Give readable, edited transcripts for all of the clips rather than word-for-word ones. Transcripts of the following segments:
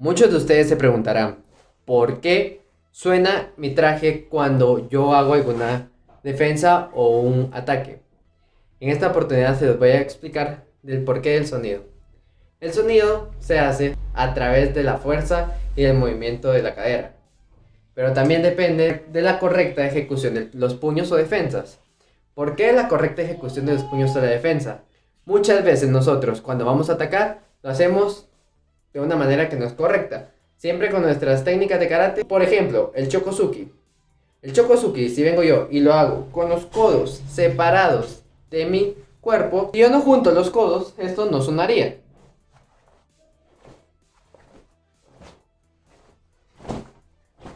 Muchos de ustedes se preguntarán, ¿por qué suena mi traje cuando yo hago alguna defensa o un ataque? En esta oportunidad se los voy a explicar del porqué del sonido. El sonido se hace a través de la fuerza y del movimiento de la cadera, pero también depende de la correcta ejecución de los puños o defensas. ¿Por qué la correcta ejecución de los puños o la defensa? Muchas veces nosotros cuando vamos a atacar lo hacemos de una manera que no es correcta, siempre con nuestras técnicas de karate. Por ejemplo, el chokosuki. El chokosuki, si vengo yo y lo hago con los codos separados de mi cuerpo, si yo no junto los codos, esto no sonaría.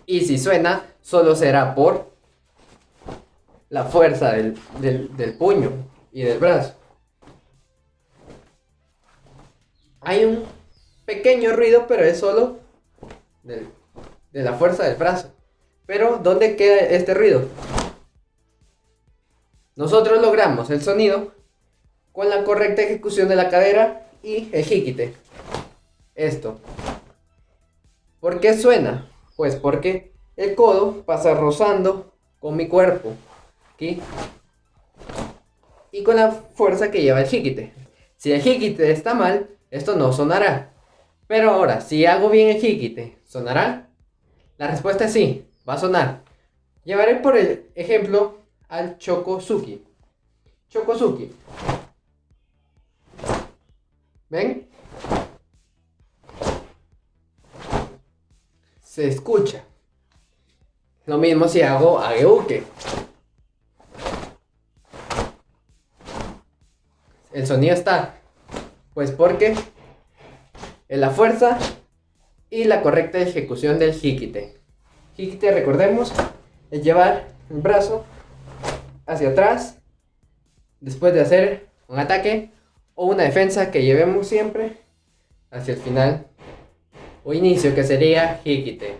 Y si suena, solo será por la fuerza del puño y del brazo. Hay un pequeño ruido, pero es solo de la fuerza del brazo. Pero, ¿dónde queda este ruido? Nosotros logramos el sonido con la correcta ejecución de la cadera y el hikite. Esto. ¿Por qué suena? Pues porque el codo pasa rozando con mi cuerpo. Aquí. Y con la fuerza que lleva el hikite. Si el hikite está mal, esto no sonará. Pero ahora, si hago bien el hikite, ¿sonará? La respuesta es sí, va a sonar. Llevaré por el ejemplo al chokosuki. Chokosuki. ¿Ven? Se escucha. Lo mismo si hago ageuke. El sonido está. Pues porque es la fuerza y la correcta ejecución del hikite. Hikite, recordemos, es llevar el brazo hacia atrás después de hacer un ataque o una defensa que llevemos siempre hacia el final o inicio, que sería hikite.